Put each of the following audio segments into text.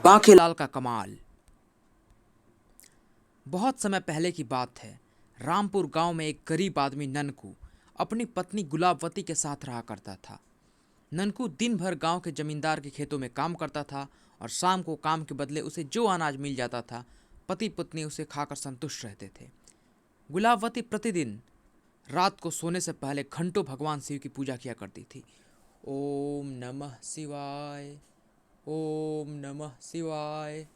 बांकेलाल का कमाल। बहुत समय पहले की बात है। रामपुर गांव में एक गरीब आदमी ननकू अपनी पत्नी गुलाबवती के साथ रहा करता था। ननकू दिन भर गांव के जमींदार के खेतों में काम करता था और शाम को काम के बदले उसे जो अनाज मिल जाता था, पति पत्नी उसे खाकर संतुष्ट रहते थे। गुलाबवती प्रतिदिन रात को सोने से पहले घंटों भगवान शिव की पूजा किया करती थी। ओम नमः शिवाय, ओम नमः शिवाय।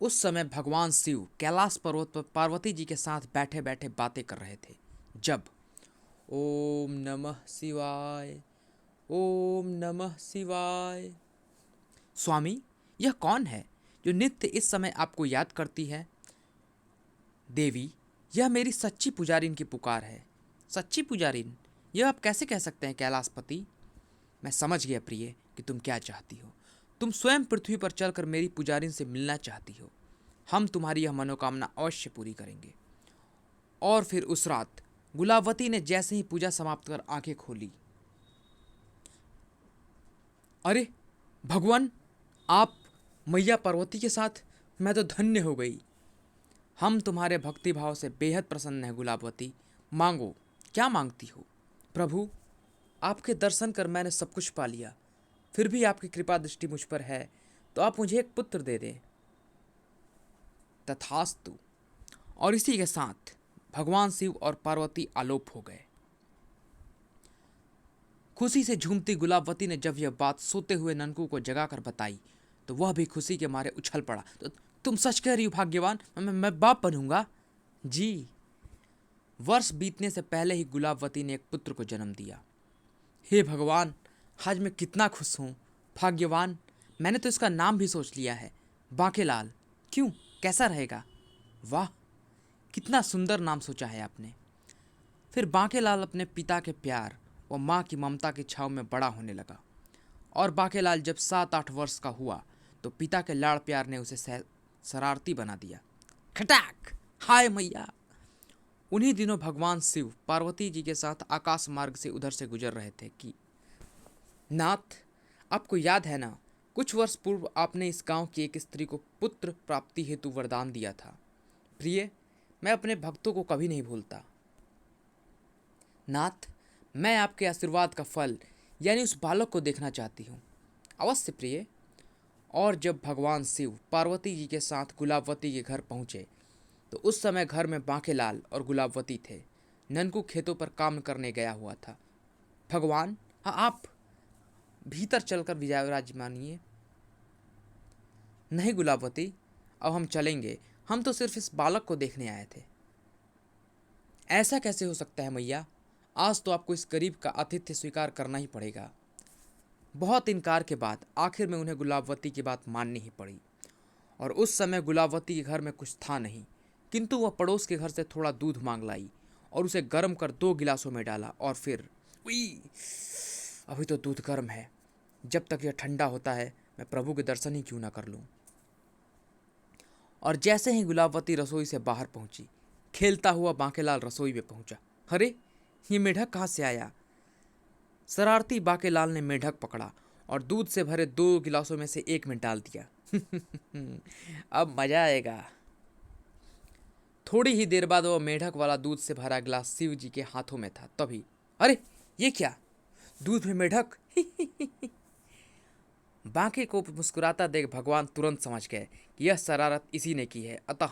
उस समय भगवान शिव कैलाश पर्वत पर पार्वती जी के साथ बैठे बैठे बातें कर रहे थे। जब ओम नमः शिवाय, ओम नमः शिवाय। स्वामी, यह कौन है जो नित्य इस समय आपको याद करती है? देवी, यह मेरी सच्ची पुजारिन की पुकार है। सच्ची पुजारिन, यह आप कैसे कह सकते हैं कैलाशपति? मैं समझ गया प्रिय कि तुम क्या चाहती हो। तुम स्वयं पृथ्वी पर चलकर मेरी पुजारिन से मिलना चाहती हो। हम तुम्हारी यह मनोकामना अवश्य पूरी करेंगे। और फिर उस रात गुलाबवती ने जैसे ही पूजा समाप्त कर आंखें खोली, अरे भगवान, आप मैया पार्वती के साथ! मैं तो धन्य हो गई। हम तुम्हारे भक्ति भाव से बेहद प्रसन्न हैं गुलाबवती। मांगो, क्या मांगती हो? प्रभु, आपके दर्शन कर मैंने सब कुछ पा लिया। फिर भी आपकी कृपा दृष्टि मुझ पर है, तो आप मुझे एक पुत्र दे दें। तथास्तु। और इसी के साथ भगवान शिव और पार्वती आलोप हो गए। खुशी से झूमती गुलाबवती ने जब यह बात सोते हुए ननकू को जगाकर बताई, तो वह भी खुशी के मारे उछल पड़ा। तो तुम सच कह रही हो भाग्यवान, मैं बाप बनूंगा। जी। वर्ष बीतने से पहले ही गुलाबवती ने एक पुत्र को जन्म दिया। हे भगवान, आज मैं कितना खुश हूँ। भाग्यवान, मैंने तो इसका नाम भी सोच लिया है, बांकेलाल। क्यों, कैसा रहेगा? वाह, कितना सुंदर नाम सोचा है आपने। फिर बांकेलाल अपने पिता के प्यार और माँ की ममता की छाव में बड़ा होने लगा। और बांकेलाल जब 7-8 वर्ष का हुआ तो पिता के लाड़ प्यार ने उसे शरारती बना दिया। खटाक! हाय मैया! उन्हीं दिनों भगवान शिव पार्वती जी के साथ आकाश मार्ग से उधर से गुजर रहे थे कि नाथ, आपको याद है ना, कुछ वर्ष पूर्व आपने इस गांव की एक स्त्री को पुत्र प्राप्ति हेतु वरदान दिया था। प्रिय, मैं अपने भक्तों को कभी नहीं भूलता। नाथ, मैं आपके आशीर्वाद का फल यानी उस बालक को देखना चाहती हूँ। अवश्य प्रिय। और जब भगवान शिव पार्वती जी के साथ गुलाबवती के घर पहुँचे तो उस समय घर में बांकेलाल और गुलाबवती थे। ननकू खेतों पर काम करने गया हुआ था। भगवान, हाँ, आप भीतर चलकर विराजमानिए। नहीं गुलाबवती, अब हम चलेंगे। हम तो सिर्फ इस बालक को देखने आए थे। ऐसा कैसे हो सकता है मैया? आज तो आपको इस गरीब का आतिथ्य स्वीकार करना ही पड़ेगा। बहुत इनकार के बाद आखिर में उन्हें गुलाबवती की बात माननी ही पड़ी। और उस समय गुलाबवती के घर में कुछ था नहीं, किंतु वह पड़ोस के घर से थोड़ा दूध मांग लाई और उसे गर्म कर 2 गिलासों में डाला। और फिर उई, अभी तो दूध गर्म है, जब तक यह ठंडा होता है मैं प्रभु के दर्शन ही क्यों ना कर लूं। और जैसे ही गुलाबवती रसोई से बाहर पहुंची, खेलता हुआ बांकेलाल रसोई में पहुंचा। अरे, ये मेढक कहाँ से आया? शरारती बांकेलाल ने मेढक पकड़ा और दूध से भरे 2 गिलासों में से एक में डाल दिया। अब मजा आएगा। थोड़ी ही देर बाद वह मेढक वाला दूध से भरा गिलास शिव जी के हाथों में था। तभी, अरे ये क्या, दूध में मेढक! बांके को मुस्कुराता देख भगवान तुरंत समझ गए कि यह शरारत इसी ने की है। अतः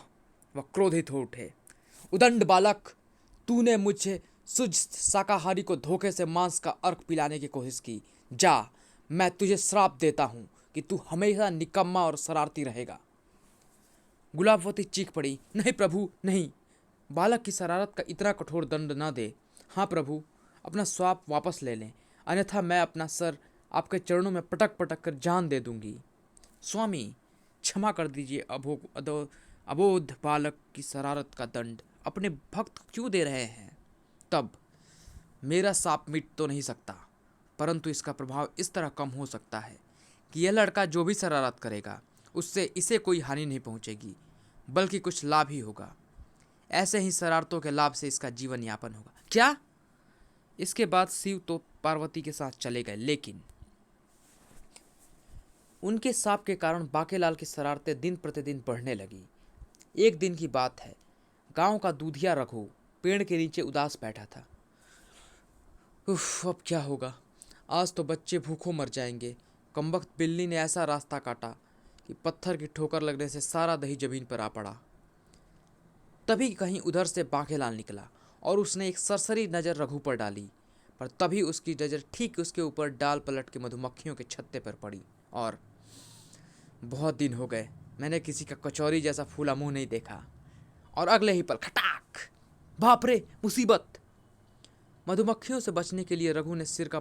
वह क्रोधित हो उठे। उदंड बालक, तूने मुझे शुद्ध शाकाहारी को धोखे से मांस का अर्क पिलाने की कोशिश की। जा, मैं तुझे श्राप देता हूँ कि तू हमेशा निकम्मा और शरारती रहेगा। गुलाबवती चीख पड़ी, नहीं प्रभु, नहीं। बालक की शरारत का इतना कठोर दंड न दे। हाँ प्रभु, अपना श्राप वापस ले लें, अन्यथा मैं अपना सर आपके चरणों में पटक पटक कर जान दे दूंगी। स्वामी, क्षमा कर दीजिए। अबोध बालक की शरारत का दंड अपने भक्त क्यों दे रहे हैं? तब मेरा साप मिट तो नहीं सकता, परंतु इसका प्रभाव इस तरह कम हो सकता है कि यह लड़का जो भी शरारत करेगा उससे इसे कोई हानि नहीं पहुंचेगी, बल्कि कुछ लाभ ही होगा। ऐसे ही शरारतों के लाभ से इसका जीवन यापन होगा। क्या? इसके बाद शिव तो पार्वती के साथ चले गए, लेकिन उनके साप के कारण बाकेलाल की शरारतें दिन प्रतिदिन बढ़ने लगी। एक दिन की बात है, गांव का दूधिया रघु पेड़ के नीचे उदास बैठा था। उफ, अब क्या होगा, आज तो बच्चे भूखों मर जाएंगे। कमबख्त बिल्ली ने ऐसा रास्ता काटा कि पत्थर की ठोकर लगने से सारा दही जमीन पर आ पड़ा। तभी कहीं उधर से बाकेलाल निकला और उसने एक सरसरी नज़र रघु पर डाली, पर तभी उसकी नज़र ठीक उसके ऊपर डाल पलट के मधुमक्खियों के छत्ते पर पड़ी। और बहुत दिन हो गए मैंने किसी का कचौरी जैसा फूला मुंह नहीं देखा। और अगले ही पल खटाक, बाप रे मुसीबत! मधुमक्खियों से बचने के लिए रघु ने सिर का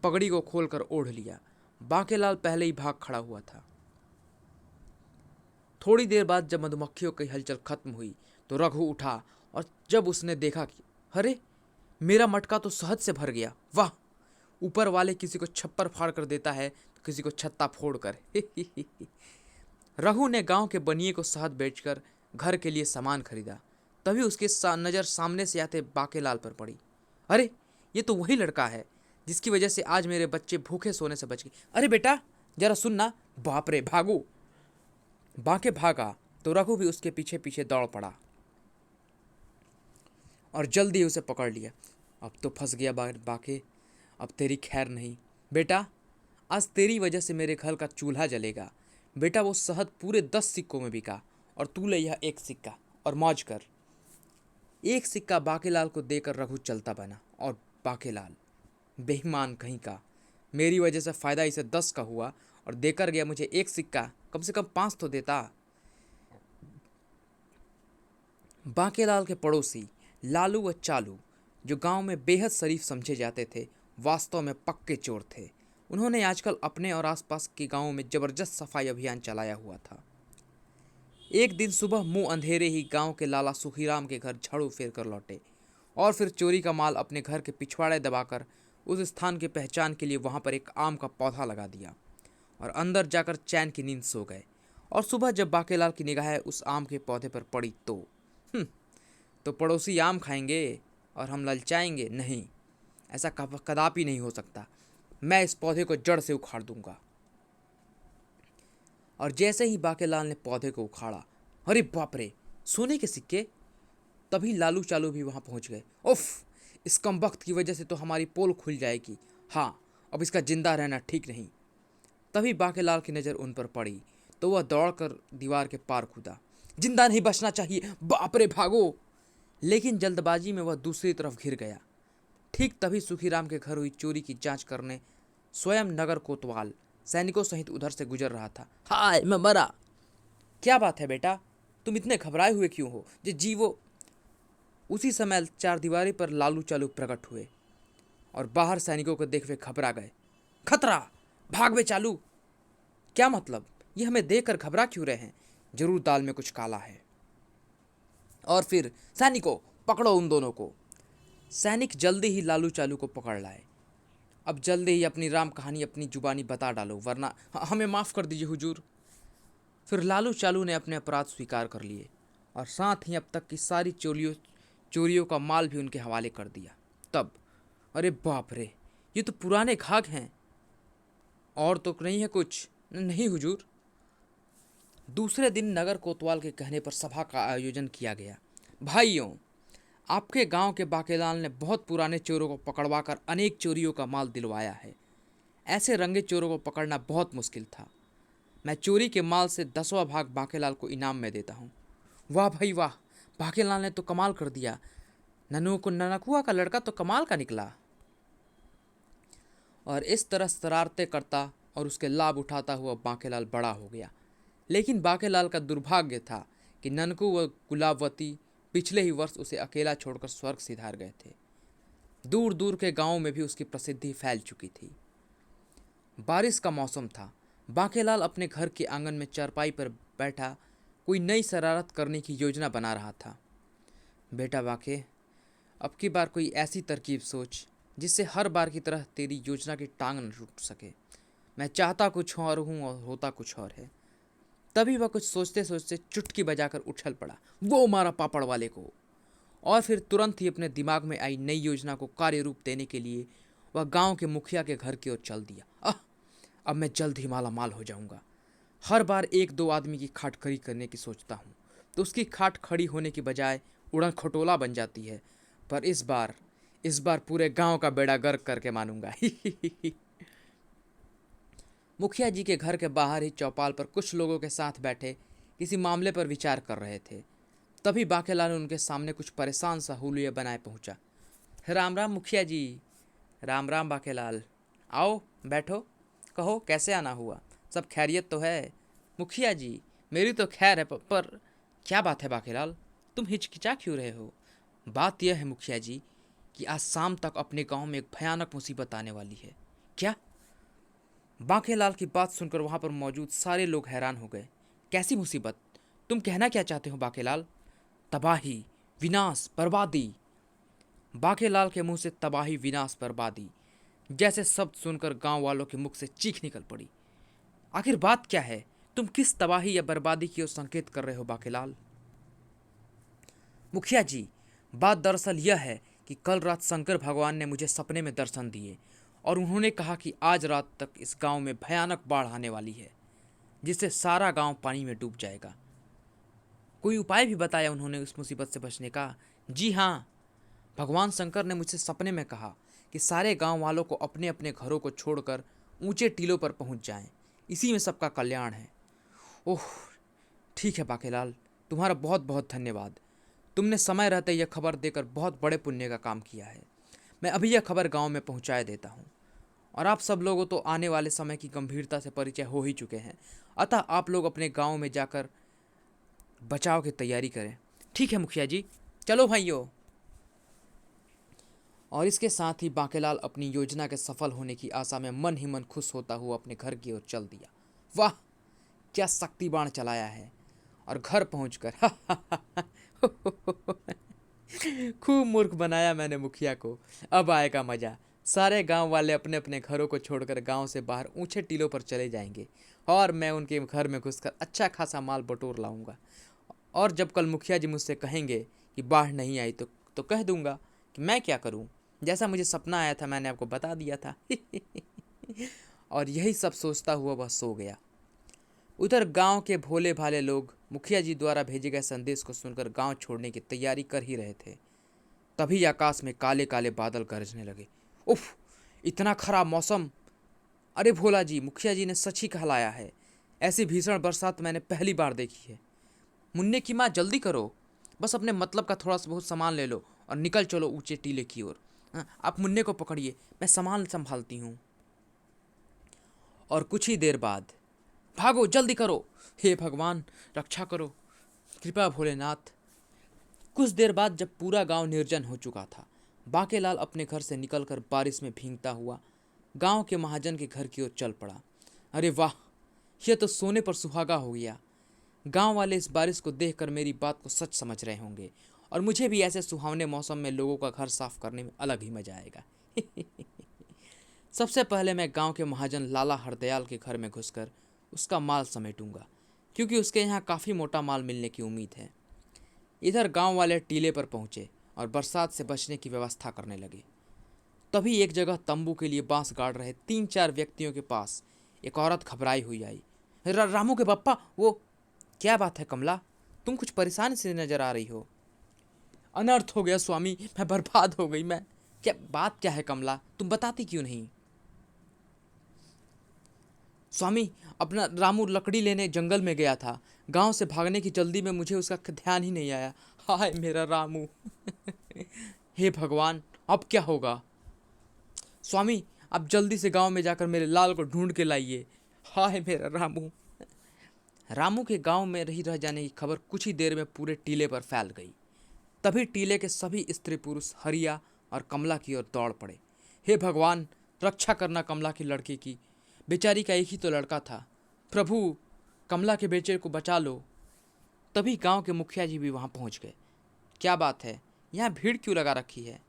पगड़ी को खोलकर ओढ़ लिया। बाकेलाल पहले ही भाग खड़ा हुआ था। थोड़ी देर बाद जब मधुमक्खियों की हलचल खत्म हुई तो रघु उठा, और जब उसने देखा कि अरे, मेरा मटका तो शहद से भर गया। वाह, ऊपर वाले किसी को छप्पर फाड़ कर देता है तो किसी को छत्ता फोड़ कर। रघु ने गांव के बनिए को शहद बेचकर घर के लिए सामान खरीदा। तभी उसकी नज़र सामने से आते बाकेलाल पर पड़ी। अरे, ये तो वही लड़का है जिसकी वजह से आज मेरे बच्चे भूखे सोने से बच गए। अरे बेटा, जरा सुनना। बाप रे, भागो! बाके भागा तो रघु भी उसके पीछे पीछे दौड़ पड़ा और जल्दी उसे पकड़ लिया। अब तो फंस गया बाके, अब तेरी खैर नहीं। बेटा, आज तेरी वजह से मेरे घर का चूल्हा जलेगा। बेटा, वो शहद पूरे 10 सिक्कों में बिका और तू ले यह एक सिक्का और मौज कर। एक सिक्का बाकेलाल को देकर रघु चलता बना। और बाकेलाल, बेईमान कहीं का, मेरी वजह से फ़ायदा इसे 10 का हुआ और देकर गया मुझे एक सिक्का, कम से कम 5 तो देता। बाकेलाल के पड़ोसी लालू व चालू, जो गांव में बेहद शरीफ समझे जाते थे, वास्तव में पक्के चोर थे। उन्होंने आजकल अपने और आसपास के गांवों में जबरदस्त सफाई अभियान चलाया हुआ था। एक दिन सुबह मुंह अंधेरे ही गांव के लाला सुखीराम के घर झाड़ू फेर कर लौटे और फिर चोरी का माल अपने घर के पिछवाड़े दबाकर उस स्थान की पहचान के लिए वहां पर एक आम का पौधा लगा दिया और अंदर जाकर चैन की नींद सो गए। और सुबह जब बाकेलाल की निगाहें उस आम के पौधे पर पड़ी तो पड़ोसी आम खाएंगे और हम ललचाएंगे? नहीं, ऐसा कदापि नहीं हो सकता। मैं इस पौधे को जड़ से उखाड़ दूंगा। और जैसे ही बाकेलाल ने पौधे को उखाड़ा, अरे बाप रे, सोने के सिक्के! तभी लालू चालू भी वहां पहुंच गए। उफ, इस कमबख्त की वजह से तो हमारी पोल खुल जाएगी। हाँ, अब इसका जिंदा रहना ठीक नहीं। तभी बाकेलाल की नज़र उन पर पड़ी तो वह दौड़कर दीवार के पार कूदा। जिंदा नहीं बचना चाहिए, बाप रे, भागो! लेकिन जल्दबाजी में वह दूसरी तरफ घिर गया। ठीक तभी सुखीराम के घर हुई चोरी की जांच करने स्वयं नगर कोतवाल सैनिकों सहित उधर से गुजर रहा था। हाय, मैं मरा! क्या बात है बेटा, तुम इतने घबराए हुए क्यों हो? जे जीवो! उसी समय चारदीवारी पर लालू चालू प्रकट हुए और बाहर सैनिकों को देख वे घबरा गए। खतरा! भाग बे चालू! क्या मतलब? ये हमें देखकर घबरा क्यों रहे हैं? जरूर दाल में कुछ काला है। और फिर सैनिकों, पकड़ो उन दोनों को! सैनिक जल्दी ही लालू चालू को पकड़ लाए। अब जल्दी ही अपनी राम कहानी अपनी जुबानी बता डालो, वरना हमें माफ़ कर दीजिए हुजूर। फिर लालू चालू ने अपने अपराध स्वीकार कर लिए और साथ ही अब तक की सारी चोरियों का माल भी उनके हवाले कर दिया। तब, अरे बाप रे, ये तो पुराने घाघ हैं। और तो नहीं है कुछ? नहीं हुजूर। दूसरे दिन नगर कोतवाल के कहने पर सभा का आयोजन किया गया। भाइयों, आपके गांव के बाकेलाल ने बहुत पुराने चोरों को पकड़वाकर अनेक चोरियों का माल दिलवाया है। ऐसे रंगे चोरों को पकड़ना बहुत मुश्किल था। मैं चोरी के माल से 10वां भाग बाकेलाल को इनाम में देता हूँ। वाह भाई वाह, बाकेलाल ने तो कमाल कर दिया। ननकुआ का लड़का तो कमाल का निकला। और इस तरह शरारतें करता और उसके लाभ उठाता हुआ बाकेलाल बड़ा हो गया। लेकिन बाकेलाल का दुर्भाग्य था कि ननकू व गुलाबवती पिछले ही वर्ष उसे अकेला छोड़कर स्वर्ग सिधार गए थे। दूर दूर के गांवों में भी उसकी प्रसिद्धि फैल चुकी थी। बारिश का मौसम था। बाकेलाल अपने घर के आंगन में चारपाई पर बैठा कोई नई शरारत करने की योजना बना रहा था। बेटा बाके, अब की बार कोई ऐसी तरकीब सोच जिससे हर बार की तरह तेरी योजना की टांग न टूट सके। मैं चाहता कुछ और हूँ और होता कुछ और है। तभी वह कुछ सोचते सोचते चुटकी बजाकर उछल पड़ा, वो मारा पापड़ वाले को। और फिर तुरंत ही अपने दिमाग में आई नई योजना को कार्य रूप देने के लिए वह गांव के मुखिया के घर की ओर चल दिया। अब मैं जल्द ही माला माल हो जाऊंगा। हर बार एक दो आदमी की खाट खड़ी करने की सोचता हूँ तो उसकी खाट खड़ी होने की बजाय उड़न खटोला बन जाती है। पर इस बार पूरे गांव का बेड़ा गर्क करके मानूंगा। मुखिया जी के घर के बाहर ही चौपाल पर कुछ लोगों के साथ बैठे किसी मामले पर विचार कर रहे थे। तभी बाकेलाल उनके सामने कुछ परेशान सा हुलिया बनाए पहुंचा। राम राम मुखिया जी। राम राम बाकेलाल। आओ बैठो। कहो कैसे आना हुआ? सब खैरियत तो है? मुखिया जी मेरी तो खैर है, पर क्या बात है बाकेलाल, तुम हिचकिचा क्यों रहे हो? बात यह है मुखिया जी कि आज शाम तक अपने गांव में एक भयानक मुसीबत आने वाली है। क्या? बांकेलाल की बात सुनकर वहां पर मौजूद सारे लोग हैरान हो गए। कैसी मुसीबत? तुम कहना क्या चाहते हो बांकेलाल? तबाही, विनाश, बर्बादी। बांकेलाल के मुंह से तबाही, विनाश, बर्बादी जैसे शब्द सुनकर गांव वालों के मुख से चीख निकल पड़ी। आखिर बात क्या है? तुम किस तबाही या बर्बादी की ओर संकेत कर रहे हो बांकेलाल? मुखिया जी बात दरअसल यह है कि कल रात शंकर भगवान ने मुझे सपने में दर्शन दिए और उन्होंने कहा कि आज रात तक इस गांव में भयानक बाढ़ आने वाली है, जिससे सारा गांव पानी में डूब जाएगा। कोई उपाय भी बताया उन्होंने उस मुसीबत से बचने का? जी हाँ, भगवान शंकर ने मुझसे सपने में कहा कि सारे गांव वालों को अपने अपने घरों को छोड़कर ऊंचे टीलों पर पहुंच जाएं। इसी में सबका कल्याण है। ओह, ठीक है बाकेलाल, तुम्हारा बहुत बहुत धन्यवाद। तुमने समय रहते यह खबर देकर बहुत बड़े पुण्य का काम किया है। मैं अभी यह खबर गांव में पहुंचाए देता हूं। और आप सब लोगों तो आने वाले समय की गंभीरता से परिचय हो ही चुके हैं, अतः आप लोग अपने गांव में जाकर बचाव की तैयारी करें। ठीक है मुखिया जी, चलो भाइयों। और इसके साथ ही बांकेलाल अपनी योजना के सफल होने की आशा में मन ही मन खुश होता हुआ अपने घर की ओर चल दिया। वाह, क्या शक्ति बाण चलाया है! और घर पहुंचकर खूब मूर्ख बनाया मैंने मुखिया को। अब आएगा मजा। सारे गांव वाले अपने अपने घरों को छोड़कर गांव से बाहर ऊंचे टीलों पर चले जाएंगे और मैं उनके घर में घुसकर अच्छा खासा माल बटोर लाऊंगा। और जब कल मुखिया जी मुझसे कहेंगे कि बाढ़ नहीं आई तो कह दूंगा कि मैं क्या करूं, जैसा मुझे सपना आया था मैंने आपको बता दिया था। और यही सब सोचता हुआ वह सो गया। उधर गांव के भोले भाले लोग मुखिया जी द्वारा भेजे गए संदेश को सुनकर गांव छोड़ने की तैयारी कर ही रहे थे। तभी आकाश में काले काले बादल गरजने लगे। उफ, इतना खराब मौसम! अरे भोला जी, मुखिया जी ने सच ही कहलाया है। ऐसी भीषण बरसात मैंने पहली बार देखी है। मुन्ने की माँ जल्दी करो, बस अपने मतलब का थोड़ा सा बहुत सामान ले लो और निकल चलो ऊंचे टीले की ओर। हाँ, आप मुन्ने को पकड़िए, मैं सामान संभालती हूँ। और कुछ ही देर बाद, भागो जल्दी करो, हे भगवान रक्षा करो, कृपा भोलेनाथ। कुछ देर बाद जब पूरा गांव निर्जन हो चुका था, बांकेलाल अपने घर से निकलकर बारिश में भीगता हुआ गांव के महाजन के घर की ओर चल पड़ा। अरे वाह, यह तो सोने पर सुहागा हो गया। गांव वाले इस बारिश को देखकर मेरी बात को सच समझ रहे होंगे और मुझे भी ऐसे सुहावने मौसम में लोगों का घर साफ करने में अलग ही मजा आएगा। सबसे पहले मैं गांव के महाजन लाला हरदयाल के घर में घुसकर उसका माल समेटूंगा, क्योंकि उसके यहाँ काफ़ी मोटा माल मिलने की उम्मीद है। इधर गांव वाले टीले पर पहुंचे और बरसात से बचने की व्यवस्था करने लगे। तभी एक जगह तंबू के लिए बांस गाड़ रहे 3-4 व्यक्तियों के पास एक औरत घबराई हुई आई। रामू के पप्पा, वो क्या बात है कमला, तुम कुछ परेशान से नजर आ रही हो? अनर्थ हो गया स्वामी, मैं बर्बाद हो गई। मैं क्या बात क्या है कमला, तुम बताती क्यों नहीं? स्वामी, अपना रामू लकड़ी लेने जंगल में गया था। गांव से भागने की जल्दी में मुझे उसका ध्यान ही नहीं आया। हाय मेरा रामू। हे भगवान, अब क्या होगा? स्वामी, आप जल्दी से गांव में जाकर मेरे लाल को ढूंढ के लाइए। हाय मेरा रामू। रामू के गांव में रह जाने की खबर कुछ ही देर में पूरे टीले पर फैल गई। तभी टीले के सभी स्त्री पुरुष हरिया और कमला की ओर दौड़ पड़े। हे भगवान, रक्षा करना कमला की लड़के की, बेचारी का एक ही तो लड़का था। प्रभु, कमला के बेटे को बचा लो। तभी गांव के मुखिया जी भी वहां पहुंच गए। क्या बात है, यहाँ भीड़ क्यों लगा रखी है?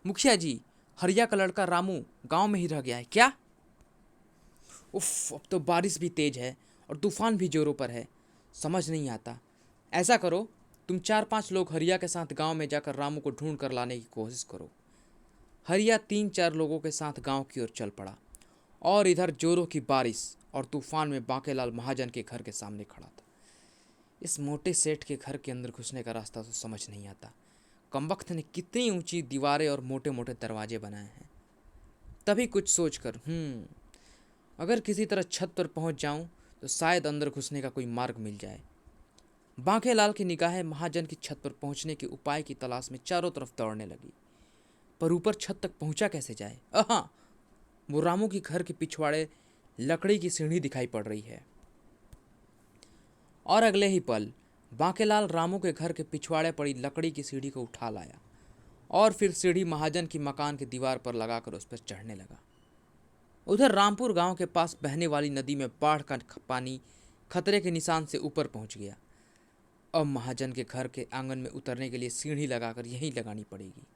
मुखिया जी, हरिया का लड़का रामू गांव में ही रह गया है क्या? उफ, अब तो बारिश भी तेज है और तूफान भी जोरों पर है, समझ नहीं आता। ऐसा करो, तुम 4-5 लोग हरिया के साथ गांव में जाकर रामू को ढूंढ कर लाने की कोशिश करो। हरिया 3-4 लोगों के साथ गांव की ओर चल पड़ा और इधर जोरों की बारिश और तूफान में बांकेलाल महाजन के घर के सामने खड़ा था। इस मोटे सेठ के घर के अंदर घुसने का रास्ता तो समझ नहीं आता। कमबख्त ने कितनी ऊंची दीवारें और मोटे मोटे दरवाजे बनाए हैं। तभी कुछ सोचकर अगर किसी तरह छत पर पहुंच जाऊं तो शायद अंदर घुसने का कोई मार्ग मिल जाए। बांकेलाल की निगाहें महाजन की छत पर पहुंचने के उपाय की तलाश में चारों तरफ दौड़ने लगी। पर ऊपर छत तक पहुंचा कैसे जाए? हाँ, वो रामू के घर के पिछवाड़े लकड़ी की सीढ़ी दिखाई पड़ रही है। और अगले ही पल बांकेलाल रामू के घर के पिछवाड़े पड़ी लकड़ी की सीढ़ी को उठा लाया और फिर सीढ़ी महाजन की मकान की दीवार पर लगाकर उस पर चढ़ने लगा। उधर रामपुर गांव के पास बहने वाली नदी में बाढ़ का पानी खतरे के निशान से ऊपर पहुंच गया। अब महाजन के घर के आंगन में उतरने के लिए सीढ़ी लगाकर यहीं लगानी पड़ेगी।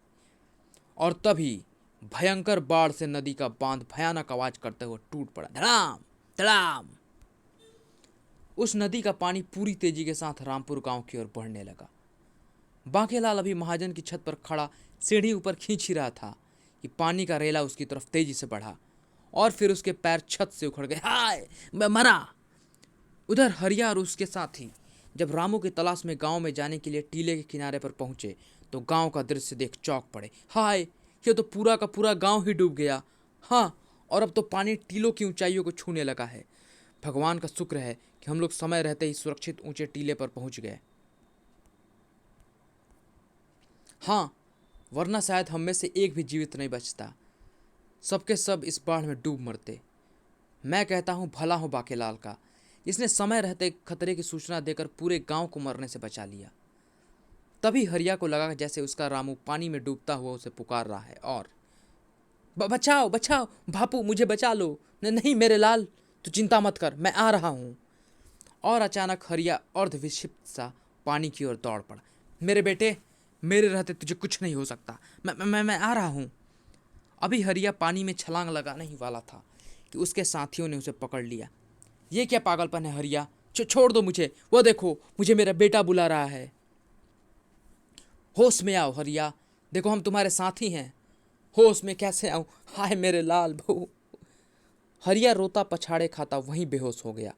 और तभी भयंकर बाढ़ से नदी का बांध भयानक आवाज करते हुए टूट पड़ा। धड़ाम धड़ाम। उस नदी का पानी पूरी तेजी के साथ रामपुर गांव की ओर बढ़ने लगा। बांकेलाल अभी महाजन की छत पर खड़ा सीढ़ी ऊपर खींच ही रहा था कि पानी का रेला उसकी तरफ तेजी से बढ़ा और फिर उसके पैर छत से उखड़ गए। हाय, मैं मरा। उधर हरिया और उसके साथी जब रामू की तलाश में गांव में जाने के लिए टीले के किनारे पर पहुंचे तो गांव का दृश्य देख चौंक पड़े। हाय, ये तो पूरा का पूरा गांव ही डूब गया। हाँ, और अब तो पानी टीलों की ऊंचाइयों को छूने लगा है। भगवान का शुक्र है कि हम लोग समय रहते ही सुरक्षित ऊंचे टीले पर पहुंच गए। हाँ, वरना शायद हम में से एक भी जीवित नहीं बचता। सबके सब इस बाढ़ में डूब मरते। मैं कहता हूँ भला हो बांकेलाल का, इसने समय रहते खतरे की सूचना देकर पूरे गांव को मरने से बचा लिया। तभी हरिया को लगा जैसे उसका रामू पानी में डूबता हुआ उसे पुकार रहा है और बचाओ बचाओ बापू, मुझे बचा लो। नहीं मेरे लाल, तू चिंता मत कर, मैं आ रहा हूँ। और अचानक हरिया अर्धविक्षिप्त सा पानी की ओर दौड़ पड़ा। मेरे बेटे, मेरे रहते तुझे कुछ नहीं हो सकता। मैं आ रहा हूँ। अभी हरिया पानी में छलांग लगाने ही वाला था कि उसके साथियों ने उसे पकड़ लिया। ये क्या पागलपन है हरिया, छोड़ दो मुझे। वो देखो, मुझे मेरा बेटा बुला रहा है। होश में आओ हरिया, देखो हम तुम्हारे साथी हैं। होश में कैसे आऊं? हाय मेरे लाल बहू। हरिया रोता पछाड़े खाता वहीं बेहोश हो गया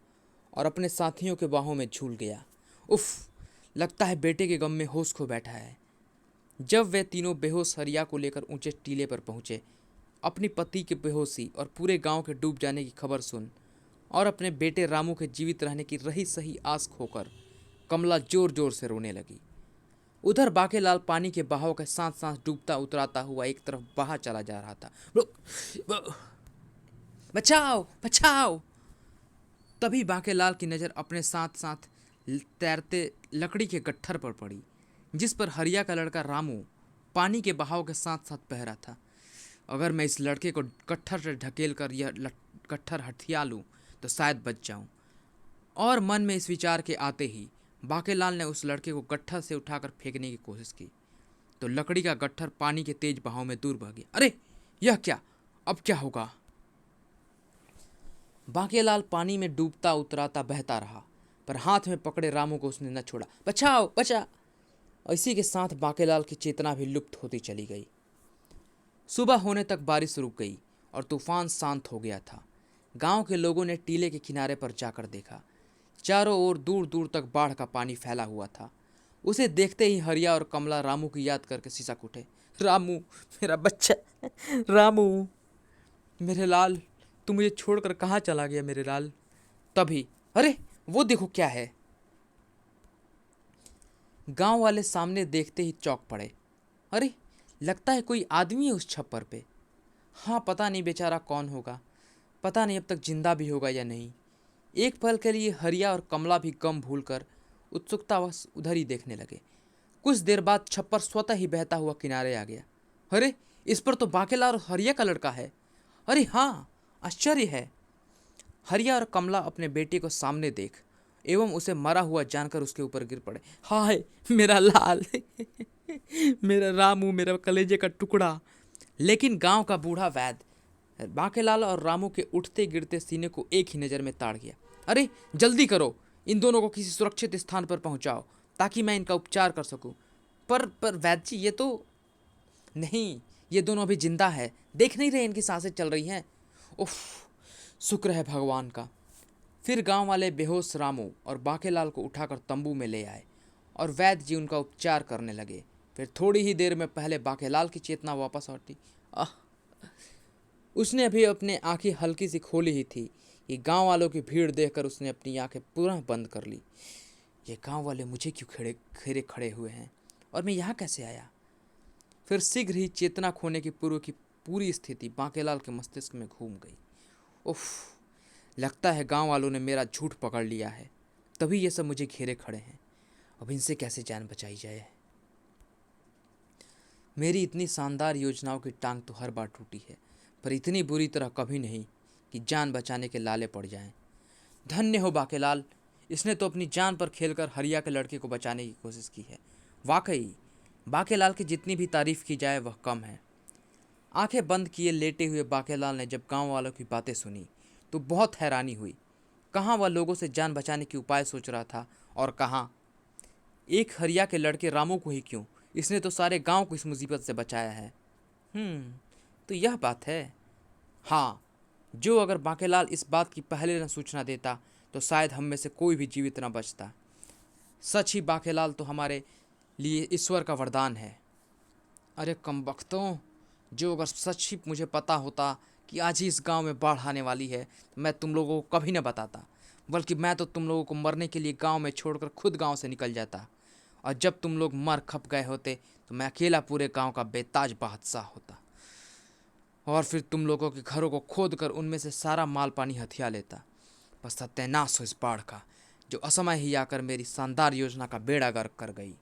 और अपने साथियों के बाहों में झूल गया। उफ, लगता है बेटे के गम में होश खो बैठा है। जब वे तीनों बेहोश हरिया को लेकर ऊंचे टीले पर पहुंचे, अपनी पति की बेहोशी और पूरे गांव के डूब जाने की खबर सुन और अपने बेटे रामू के जीवित रहने की रही सही आस खोकर कमला जोर जोर से रोने लगी। उधर बांकेलाल पानी के बहाव के साथ साथ डूबता उतराता हुआ एक तरफ बहा चला जा रहा था। बचाओ बचाओ। तभी बांकेलाल की नज़र अपने साथ साथ तैरते लकड़ी के गट्ठर पर पड़ी जिस पर हरिया का लड़का रामू पानी के बहाव के साथ साथ बह रहा था। अगर मैं इस लड़के को गट्ठर से ढकेल कर यह गट्ठर हथिया लूँ तो शायद बच जाऊँ। और मन में इस विचार के आते ही बांकेलाल ने उस लड़के को गट्ठर से उठाकर फेंकने की कोशिश की तो लकड़ी का गट्ठर पानी के तेज बहाव में दूर बह गया। अरे यह क्या, अब क्या होगा? बांकेलाल पानी में डूबता उतराता बहता रहा पर हाथ में पकड़े रामू को उसने न छोड़ा। बचाओ बचा। इसी के साथ बांकेलाल की चेतना भी लुप्त होती चली गई। सुबह होने तक बारिश रुक गई और तूफान शांत हो गया था। गांव के लोगों ने टीले के किनारे पर जाकर देखा। चारों ओर दूर दूर तक बाढ़ का पानी फैला हुआ था। उसे देखते ही हरिया और कमला रामू की याद करके सिसक उठे। रामू, मेरा बच्चा, रामू मेरे लाल, तू मुझे छोड़कर कहाँ चला गया मेरे लाल? तभी अरे वो देखो क्या है। गांव वाले सामने देखते ही चौंक पड़े। अरे लगता है कोई आदमी है उस छप्पर पे। हाँ, पता नहीं बेचारा कौन होगा, पता नहीं अब तक जिंदा भी होगा या नहीं। एक पल के लिए हरिया और कमला भी गम भूलकर उत्सुकतावश उधर ही देखने लगे। कुछ देर बाद छप्पर स्वतः ही बहता हुआ किनारे आ गया। अरे इस पर तो बांकेलाल और हरिया का लड़का है। अरे हाँ, आश्चर्य है। हरिया और कमला अपने बेटे को सामने देख एवं उसे मरा हुआ जानकर उसके ऊपर गिर पड़े। हाय मेरा लाल मेरा रामू, मेरा कलेजे का टुकड़ा। लेकिन गांव का बूढ़ा वैद्य बांकेलाल और रामू के उठते गिरते सीने को एक ही नज़र में ताड़ गया। अरे जल्दी करो, इन दोनों को किसी सुरक्षित स्थान पर पहुंचाओ ताकि मैं इनका उपचार कर सकूं। पर वैद्य जी, ये तो नहीं, ये दोनों अभी जिंदा है, देख नहीं रहे इनकी सांसें चल रही हैं। उफ, शुक्र है भगवान का। फिर गांव वाले बेहोश रामू और बाकेलाल को उठाकर तंबू में ले आए और वैद्य जी उनका उपचार करने लगे। फिर थोड़ी ही देर में पहले बाकेलाल की चेतना वापस लौटी। आह, उसने अभी अपनी आंखें हल्की सी खोली ही थी कि गांव वालों की भीड़ देखकर उसने अपनी आंखें पुनः बंद कर ली। ये गांव वाले मुझे क्यों घेरे खड़े हुए हैं और मैं यहाँ कैसे आया? फिर शीघ्र ही चेतना खोने की पूरी स्थिति बांकेलाल के मस्तिष्क में घूम गई। उफ, लगता है गांव वालों ने मेरा झूठ पकड़ लिया है, तभी ये सब मुझे घेरे खड़े हैं। अब इनसे कैसे जान बचाई जाए? मेरी इतनी शानदार योजनाओं की टांग तो हर बार टूटी है, पर इतनी बुरी तरह कभी नहीं कि जान बचाने के लाले पड़ जाएं। धन्य हो बाकेलाल, इसने तो अपनी जान पर खेलकर हरिया के लड़के को बचाने की कोशिश की है। वाकई बाकेलाल की जितनी भी तारीफ की जाए वह कम है। आंखें बंद किए लेटे हुए बाकेलाल ने जब गांव वालों की बातें सुनी तो बहुत हैरानी हुई। कहाँ वह लोगों से जान बचाने के उपाय सोच रहा था और कहाँ एक हरिया के लड़के रामू को ही क्यों, इसने तो सारे गांव को इस मुसीबत से बचाया है। तो यह बात है। हाँ, जो अगर बाकेलाल इस बात की पहले न सूचना देता तो शायद हम में से कोई भी जीवित न बचता। सच ही बाकेलाल तो हमारे लिए ईश्वर का वरदान है। अरे कमबख्तों, जो अगर सच ही मुझे पता होता कि आज ही इस गांव में बाढ़ आने वाली है तो मैं तुम लोगों को कभी न बताता, बल्कि मैं तो तुम लोगों को मरने के लिए गांव में छोड़कर खुद गांव से निकल जाता। और जब तुम लोग मर खप गए होते तो मैं अकेला पूरे गांव का बेताज बादशाह होता और फिर तुम लोगों के घरों को खोद कर उनमें से सारा माल पानी हथिया लेता। बस सत्यानाश हो इस बाढ़ का, जो असमय ही आकर मेरी शानदार योजना का बेड़ा गर्क कर गई।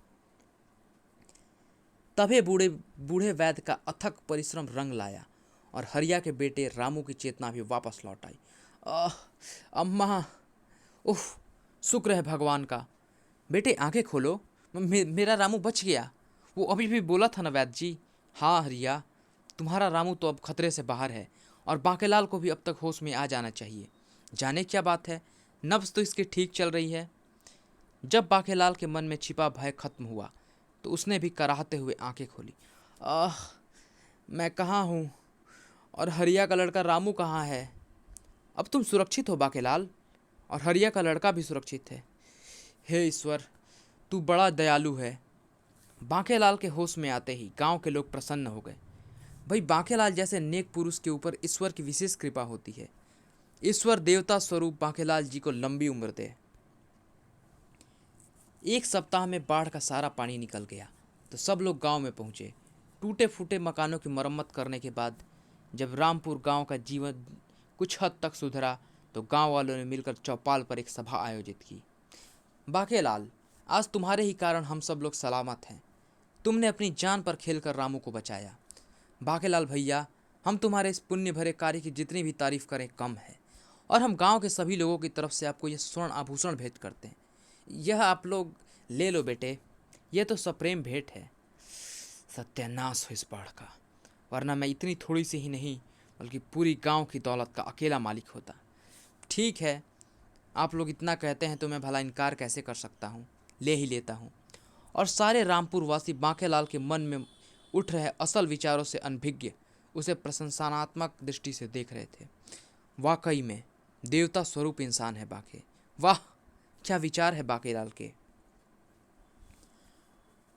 तभी बूढ़े बूढ़े वैद्य का अथक परिश्रम रंग लाया और हरिया के बेटे रामू की चेतना भी वापस लौट आई। आह, अम्मा, उफ, शुक्र है भगवान का। बेटे आंखें खोलो, मेरा रामू बच गया। वो अभी भी बोला था ना वैद्य जी। हाँ हरिया, तुम्हारा रामू तो अब खतरे से बाहर है और बांकेलाल को भी अब तक होश में आ जाना चाहिए। जाने क्या बात है, नब्ज तो इसकी ठीक चल रही है। जब बांकेलाल के मन में छिपा भय खत्म हुआ तो उसने भी कराहते हुए आंखें खोली। आह, मैं कहाँ हूँ और हरिया का लड़का रामू कहाँ है? अब तुम सुरक्षित हो बांकेलाल, और हरिया का लड़का भी सुरक्षित है। हे ईश्वर, तू बड़ा दयालु है। बांकेलाल के होश में आते ही गांव के लोग प्रसन्न हो गए। भाई, बांकेलाल जैसे नेक पुरुष के ऊपर ईश्वर की विशेष कृपा होती है। ईश्वर देवता स्वरूप बांकेलाल जी को लंबी उम्र दे। एक सप्ताह में बाढ़ का सारा पानी निकल गया तो सब लोग गांव में पहुंचे। टूटे फूटे मकानों की मरम्मत करने के बाद जब रामपुर गांव का जीवन कुछ हद तक सुधरा तो गांव वालों ने मिलकर चौपाल पर एक सभा आयोजित की। बाकेलाल, आज तुम्हारे ही कारण हम सब लोग सलामत हैं। तुमने अपनी जान पर खेलकर रामू को बचाया। बाकेलाल भैया, हम तुम्हारे इस पुण्य भरे कार्य की जितनी भी तारीफ करें कम है, और हम गांव के सभी लोगों की तरफ से आपको यह स्वर्ण आभूषण भेंट करते हैं। यह आप लोग ले लो बेटे, यह तो सप्रेम भेंट है। सत्यानाश हो इस बाढ़ का, वरना मैं इतनी थोड़ी सी ही नहीं बल्कि पूरी गांव की दौलत का अकेला मालिक होता। ठीक है, आप लोग इतना कहते हैं तो मैं भला इनकार कैसे कर सकता हूँ, ले ही लेता हूँ। और सारे रामपुर वासी बांकेलाल के मन में उठ रहे असल विचारों से अनभिज्ञ उसे प्रशंसात्मक दृष्टि से देख रहे थे। वाकई में देवता स्वरूप इंसान है बाके। वाह, क्या विचार है बाकेलाल के।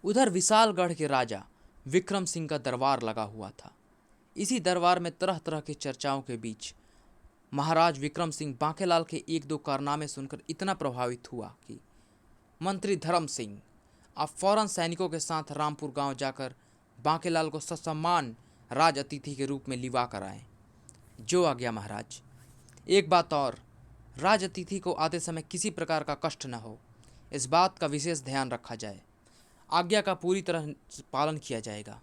उधर विशालगढ़ के राजा विक्रम सिंह का दरबार लगा हुआ था। इसी दरबार में तरह तरह की चर्चाओं के बीच महाराज विक्रम सिंह बांकेलाल के एक दो कारनामे सुनकर इतना प्रभावित हुआ कि मंत्री धर्म सिंह, आप फौरन सैनिकों के साथ रामपुर गांव जाकर बांकेलाल को ससम्मान राज अतिथि के रूप में लिवा कर आए। जो आ गया महाराज। एक बात और, राज अतिथि को आते समय किसी प्रकार का कष्ट न हो, इस बात का विशेष ध्यान रखा जाए। आज्ञा का पूरी तरह पालन किया जाएगा।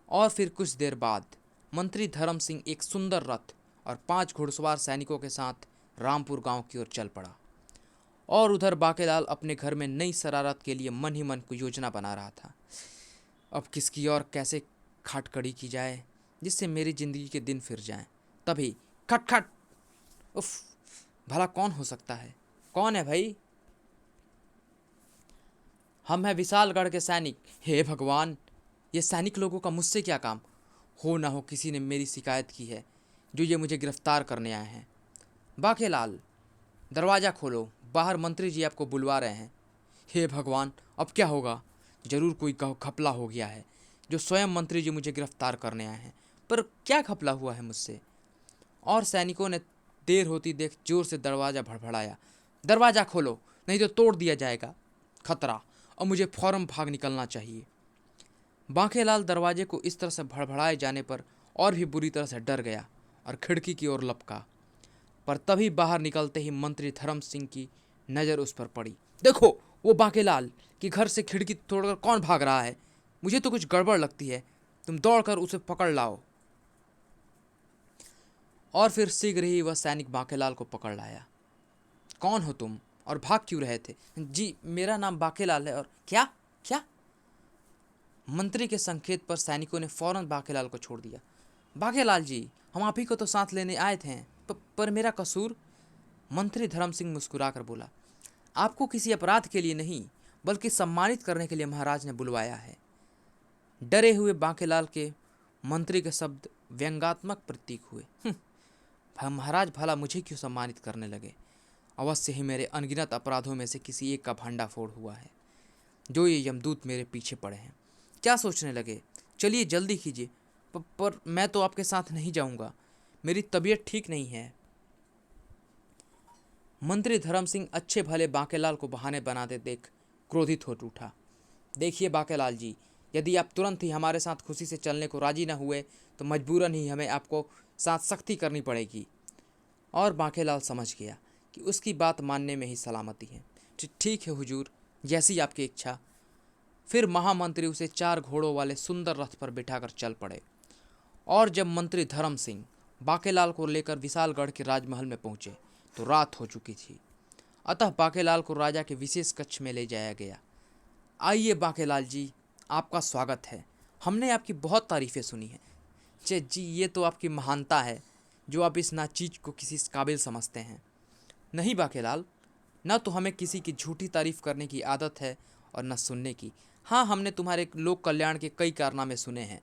और फिर कुछ देर बाद मंत्री धर्म सिंह एक सुंदर रथ और 5 घुड़सवार सैनिकों के साथ रामपुर गांव की ओर चल पड़ा। और उधर बाकेलाल अपने घर में नई शरारत के लिए मन ही मन को योजना बना रहा था। अब किसकी और कैसे खाटकड़ी की जाए जिससे मेरी जिंदगी के दिन फिर जाएं। तभी खट खट। उफ, भला कौन हो सकता है? कौन है भाई? हम हैं विशालगढ़ के सैनिक। हे भगवान, ये सैनिक लोगों का मुझसे क्या काम? हो ना हो किसी ने मेरी शिकायत की है जो ये मुझे गिरफ्तार करने आए हैं। बाकेलाल, दरवाज़ा खोलो, बाहर मंत्री जी आपको बुलवा रहे हैं। हे भगवान, अब क्या होगा? जरूर कोई घपला हो गया है जो स्वयं मंत्री जी मुझे गिरफ्तार करने आए हैं। पर क्या घपला हुआ है मुझसे? और सैनिकों ने देर होती देख जोर से दरवाज़ा भड़बड़ाया। दरवाज़ा खोलो, नहीं तो तोड़ दिया जाएगा। खतरा, और मुझे फौरन भाग निकलना चाहिए। बांकेलाल दरवाजे को इस तरह से भड़बड़ाए जाने पर और भी बुरी तरह से डर गया और खिड़की की ओर लपका। पर तभी बाहर निकलते ही मंत्री धर्म सिंह की नज़र उस पर पड़ी। देखो, वो बांकेलाल कि घर से खिड़की तोड़कर कौन भाग रहा है? मुझे तो कुछ गड़बड़ लगती है। तुम दौड़कर उसे पकड़ लाओ। और फिर शीघ्र ही वह सैनिक बांकेलाल को पकड़ लाया। कौन हो तुम और भाग क्यों रहे थे? जी, मेरा नाम बांकेलाल है। और क्या क्या? मंत्री के संकेत पर सैनिकों ने फौरन बांकेलाल को छोड़ दिया। बांकेलाल जी, हम आप ही को तो साथ लेने आए थे। पर मेरा कसूर? मंत्री धर्म सिंह मुस्कुराकर बोला। आपको किसी अपराध के लिए नहीं, बल्कि सम्मानित करने के लिए महाराज ने बुलवाया है। डरे हुए बांकेलाल के मंत्री के शब्द व्यंग्यात्मक प्रतीक हुए। महाराज भला मुझे क्यों सम्मानित करने लगे? अवश्य ही मेरे अनगिनत अपराधों में से किसी एक का भंडाफोड़ हुआ है, जो ये यमदूत मेरे पीछे पड़े हैं। क्या सोचने लगे? चलिए जल्दी कीजिए। पर मैं तो आपके साथ नहीं जाऊंगा, मेरी तबीयत ठीक नहीं है। मंत्री धर्म सिंह अच्छे भले बांकेलाल को बहाने बनाते देख क्रोधित हो उठा। देखिए बांकेलाल जी, यदि आप तुरंत ही हमारे साथ खुशी से चलने को राजी न हुए तो मजबूरन ही हमें आपको साथ सख्ती करनी पड़ेगी। और बांकेलाल समझ गया कि उसकी बात मानने में ही सलामती है। ठीक है हुजूर, जैसी आपकी इच्छा। फिर महामंत्री उसे 4 घोड़ों वाले सुंदर रथ पर बिठाकर चल पड़े। और जब मंत्री धर्म सिंह बांकेलाल को लेकर विशालगढ़ के राजमहल में पहुंचे तो रात हो चुकी थी। अतः बांकेलाल को राजा के विशेष कक्ष में ले जाया गया। आइए बांकेलाल जी, आपका स्वागत है। हमने आपकी बहुत तारीफ़ें सुनी हैं। जी, ये तो आपकी महानता है जो आप इस नाचीज को किसी काबिल समझते हैं। नहीं बांकेलाल, न तो हमें किसी की झूठी तारीफ़ करने की आदत है और न सुनने की। हाँ, हमने तुम्हारे लोक कल्याण के कई कारनामे सुने हैं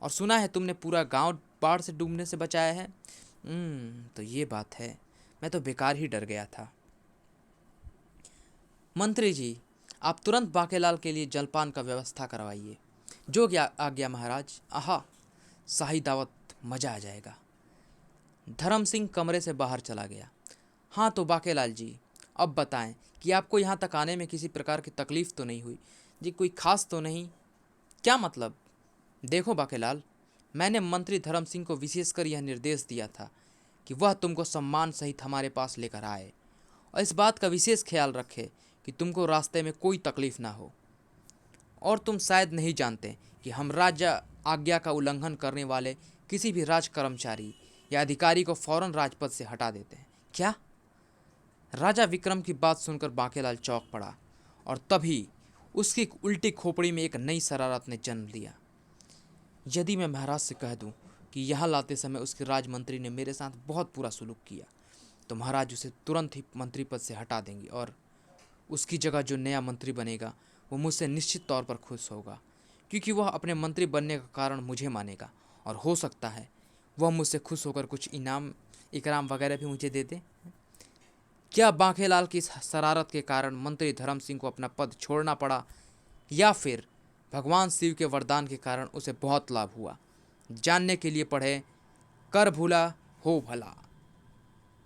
और सुना है तुमने पूरा गांव बाढ़ से डूबने से बचाया है। तो ये बात है, मैं तो बेकार ही डर गया था। मंत्री जी, आप तुरंत बांकेलाल के लिए जलपान का व्यवस्था करवाइए। जो क्या आज्ञा महाराज। आहा, शाही दावत, मज़ा आ जाएगा। धर्म सिंह कमरे से बाहर चला गया। हाँ तो बांकेलाल जी, अब बताएं कि आपको यहाँ तक आने में किसी प्रकार की तकलीफ़ तो नहीं हुई? जी, कोई खास तो नहीं। क्या मतलब? देखो बांकेलाल, मैंने मंत्री धर्म सिंह को विशेषकर यह निर्देश दिया था कि वह तुमको सम्मान सहित हमारे पास लेकर आए और इस बात का विशेष ख्याल रखे कि तुमको रास्ते में कोई तकलीफ ना हो। और तुम शायद नहीं जानते कि हम राजा आज्ञा का उल्लंघन करने वाले किसी भी राज कर्मचारी या अधिकारी को फौरन राजपद से हटा देते हैं। क्या? राजा विक्रम की बात सुनकर बांकेलाल चौंक पड़ा और तभी उसकी उल्टी खोपड़ी में एक नई शरारत ने जन्म लिया। यदि मैं महाराज से कह दूं कि यहाँ लाते समय उसके राजमंत्री ने मेरे साथ बहुत बुरा सलूक किया तो महाराज उसे तुरंत ही मंत्री पद से हटा देंगे और उसकी जगह जो नया मंत्री बनेगा वो मुझसे निश्चित तौर पर खुश होगा, क्योंकि वह अपने मंत्री बनने का कारण मुझे मानेगा और हो सकता है वह मुझसे खुश होकर कुछ इनाम इकराम वगैरह भी मुझे दे दे। क्या बांकेलाल की इस शरारत के कारण मंत्री धर्म सिंह को अपना पद छोड़ना पड़ा, या फिर भगवान शिव के वरदान के कारण उसे बहुत लाभ हुआ? जानने के लिए पढ़े कर भूला हो भला।